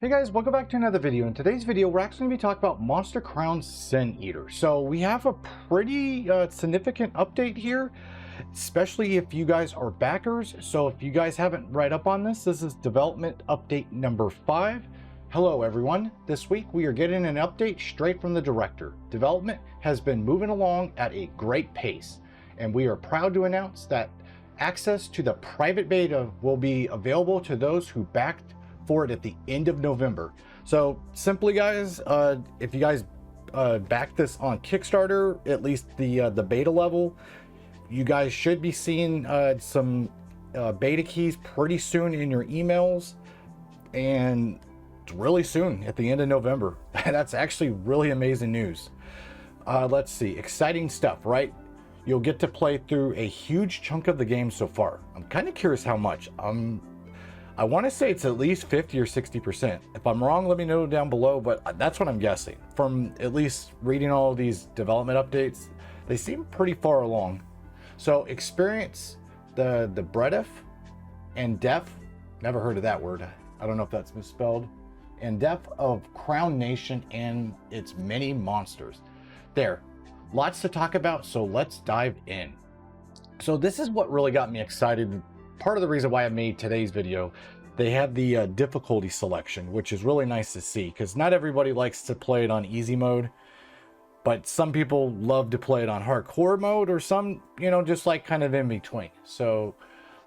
Hey guys, welcome back to another video. In today's video, we're actually going to be talking about Monster Crown Sin Eater. So we have a pretty significant update here, especially if you guys are backers. So if you guys haven't read up on this, this is development update number 5. Hello everyone. This week we are getting an update straight from the director. Development has been moving along at a great pace, and we are proud to announce that access to the private beta will be available to those who backed for it at the end of November. So simply guys, if you guys back this on Kickstarter, at least the beta level, you guys should be seeing some beta keys pretty soon in your emails, and really soon at the end of November. That's actually really amazing news. Let's see, exciting stuff, right? You'll get to play through a huge chunk of the game so far. I'm kind of curious how much. I want to say it's at least 50 or 60%. If I'm wrong, let me know down below, but that's what I'm guessing. From at least reading all of these development updates, they seem pretty far along. So experience the breadth and depth, never heard of that word, I don't know if that's misspelled, and depth of Crown Nation and its many monsters. There, lots to talk about, so let's dive in. So this is what really got me excited. Part of the reason why I made today's video, they have the difficulty selection, which is really nice to see, because not everybody likes to play it on easy mode, but some people love to play it on hardcore mode, or some, you know, just like kind of in between. So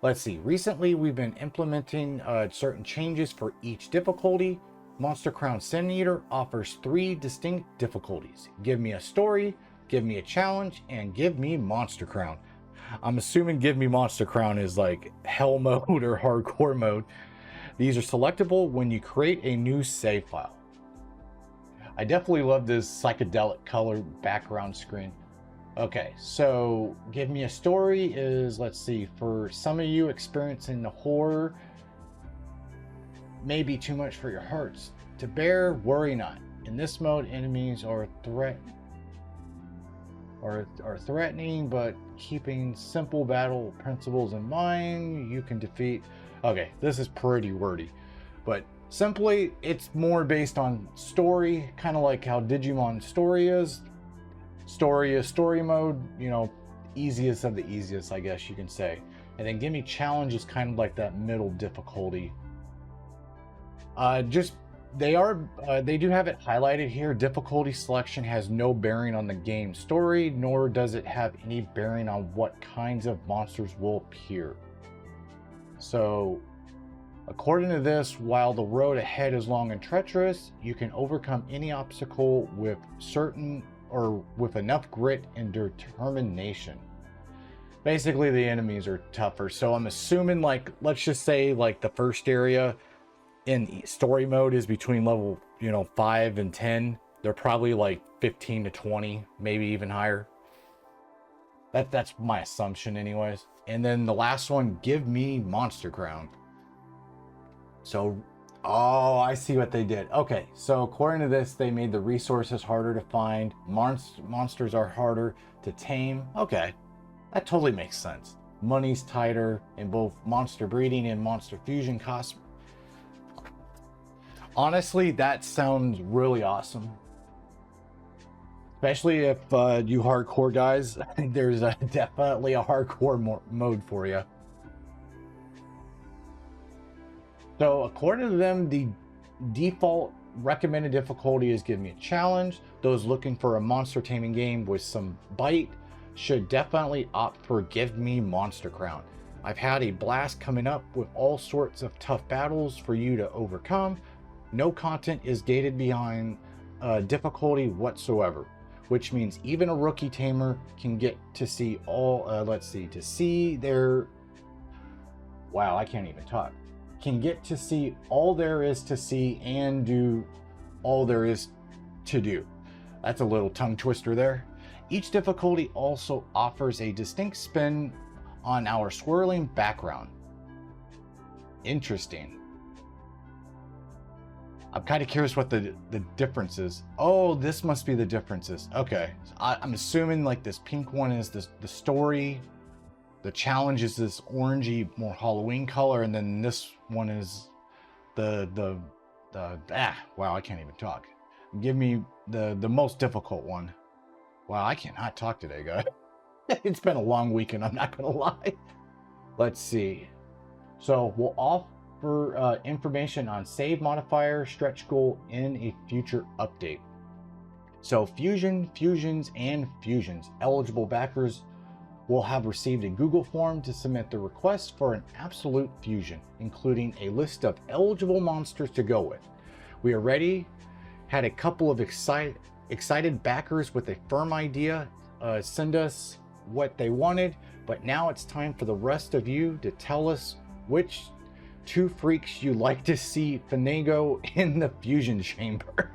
let's see, recently we've been implementing certain changes for each difficulty. Monster Crown Sin Eater offers 3 distinct difficulties: give me a story, give me a challenge, and give me Monster Crown. I'm assuming give me Monster Crown is like hell mode or hardcore mode. These are selectable when you create a new save file. I definitely love this psychedelic color background screen. Okay, so give me a story is, let's see, for some of you experiencing the horror may be too much for your hearts to bear, worry not. In this mode, enemies are threatening, but keeping simple battle principles in mind, you can defeat. Okay, this is pretty wordy, but simply it's more based on story, kind of like how Digimon story is. Story is story mode, you know, easiest of the easiest, I guess you can say. And then give me challenge is kind of like that middle difficulty. They do have it highlighted here. Difficulty selection has no bearing on the game story, nor does it have any bearing on what kinds of monsters will appear. So, according to this, while the road ahead is long and treacherous, you can overcome any obstacle with enough grit and determination. Basically, the enemies are tougher. So I'm assuming, like, let's just say like the first area in story mode is between level, 5 and 10. They're probably like 15 to 20, maybe even higher. That's my assumption anyways. And then the last one, give me Monster Crown. So, oh, I see what they did. Okay, so according to this, they made the resources harder to find. Monsters are harder to tame. Okay, that totally makes sense. Money's tighter, and both monster breeding and monster fusion costs. Honestly, that sounds really awesome. Especially if you hardcore guys, there's definitely a hardcore mode for you. So according to them, the default recommended difficulty is give me a challenge. Those looking for a monster taming game with some bite should definitely opt for give me Monster Crown. I've had a blast coming up with all sorts of tough battles for you to overcome. No content is gated behind difficulty whatsoever, which means even a rookie tamer can get to see all, wow, I can't even talk. Can get to see all there is to see and do all there is to do. That's a little tongue twister there. Each difficulty also offers a distinct spin on our swirling background. Interesting. I'm kind of curious what the difference is. Oh, this must be the differences. Okay, so I'm assuming like this pink one is the story. The challenge is this orangey, more Halloween color, and then this one is the wow, I can't even talk. Give me the most difficult one. Wow, I cannot talk today, guys. It's been a long weekend, I'm not gonna lie. Let's see. So we'll offer information on save modifier stretch goal in a future update. So fusions, and fusions. Eligible backers will have received a Google form to submit the request for an absolute fusion, including a list of eligible monsters to go with. We already had a couple of excited backers with a firm idea send us what they wanted, but now it's time for the rest of you to tell us which two freaks you like to see finagle in the fusion chamber.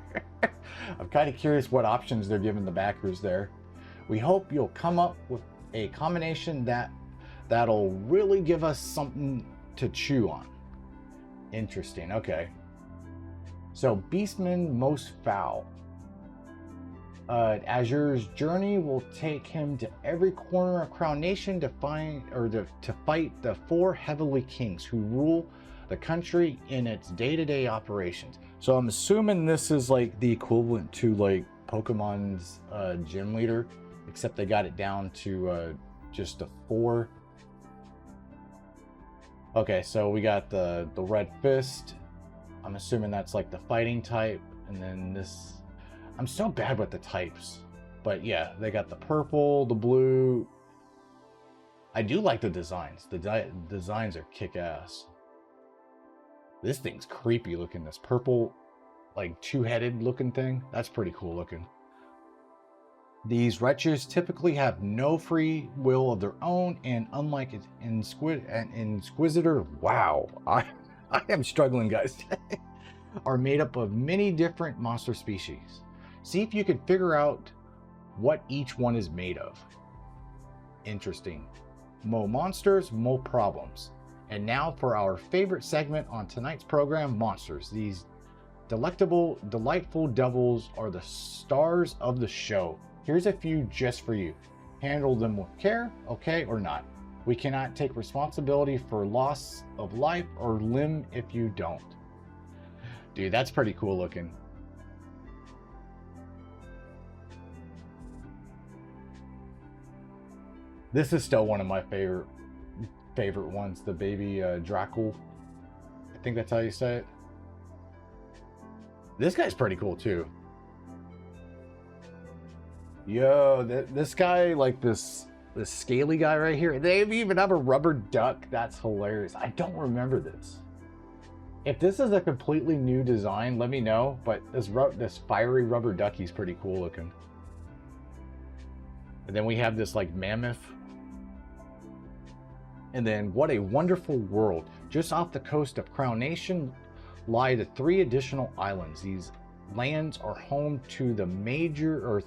I'm kind of curious what options they're giving the backers there. We hope you'll come up with a combination that'll really give us something to chew on. Interesting. Okay. So Beastman Most Foul. Azure's journey will take him to every corner of Crown Nation to find to fight the 4 Heavenly Kings who rule the country in its day-to-day operations. So I'm assuming this is like the equivalent to like Pokemon's gym leader, except they got it down to just a 4. Okay, so we got the Red Fist. I'm assuming that's like the fighting type, and then this. I'm so bad with the types, but yeah, they got the purple, the blue. I do like the designs. The designs are kick-ass. This thing's creepy looking. This purple, like two-headed looking thing. That's pretty cool looking. These wretches typically have no free will of their own, and unlike an Inquisitor, wow, I am struggling, guys, are made up of many different monster species. See if you can figure out what each one is made of. Interesting. Mo monsters, mo problems. And now for our favorite segment on tonight's program, monsters. These delightful devils are the stars of the show. Here's a few just for you. Handle them with care, okay, or not. We cannot take responsibility for loss of life or limb if you don't. Dude, that's pretty cool looking. This is still one of my favorite ones, the baby Dracul. I think that's how you say it. This guy's pretty cool too. Yo, this guy, like this scaly guy right here. They even have a rubber duck. That's hilarious. I don't remember this. If this is a completely new design, let me know. But this fiery rubber ducky's pretty cool looking. And then we have this like mammoth. And then what a wonderful world. Just off the coast of Crown Nation lie the 3 additional islands. These lands are home to the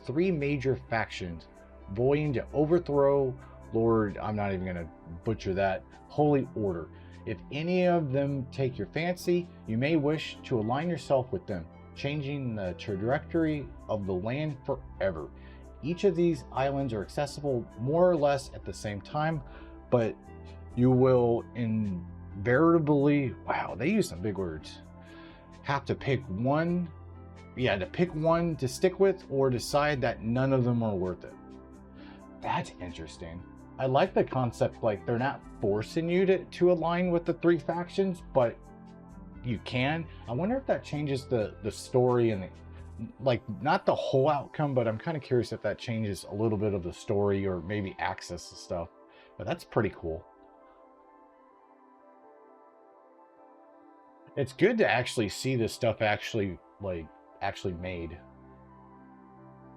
3 major factions vying to overthrow Lord, I'm not even going to butcher that, Holy Order. If any of them take your fancy, you may wish to align yourself with them, changing the trajectory of the land forever. Each of these islands are accessible more or less at the same time, but you will invariably, wow, they use some big words, have to pick one, to pick one to stick with or decide that none of them are worth it. That's interesting. I like the concept, like they're not forcing you to align with the 3 factions, but you can. I wonder if that changes the story and like not the whole outcome, but I'm kind of curious if that changes a little bit of the story or maybe access to stuff. But that's pretty cool. It's good to actually see this stuff actually made.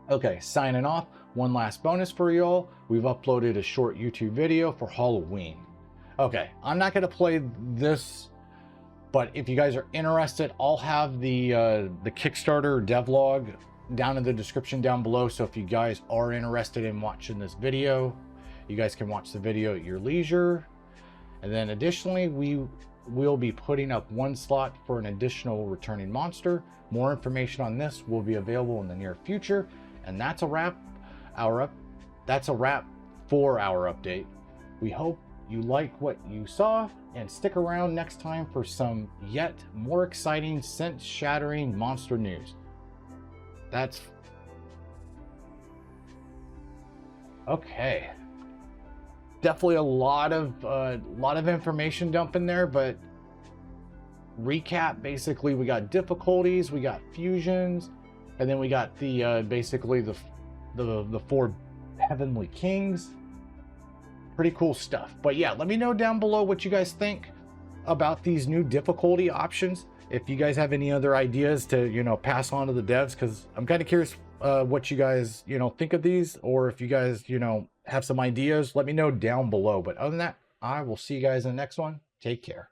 Okay, signing off. One last bonus for y'all. We've uploaded a short YouTube video for Halloween. Okay, I'm not gonna play this, but if you guys are interested, I'll have the Kickstarter devlog down in the description down below. So if you guys are interested in watching this video, you guys can watch the video at your leisure. And then additionally, we'll be putting up 1 slot for an additional returning monster. More information on this will be available in the near future. And that's a wrap. That's a wrap for our update. We hope you like what you saw and stick around next time for some yet more exciting, sense-shattering monster news. That's... okay. Definitely a lot of information dump in there, but recap, basically we got difficulties, we got fusions, and then we got the basically the four heavenly kings. Pretty cool stuff. But yeah, let me know down below what you guys think about these new difficulty options. If you guys have any other ideas to, you know, pass on to the devs, because I'm kind of curious what you guys, you know, think of these, or if you guys, you know, have some ideas, let me know down below. But other than that, I will see you guys in the next one. Take care.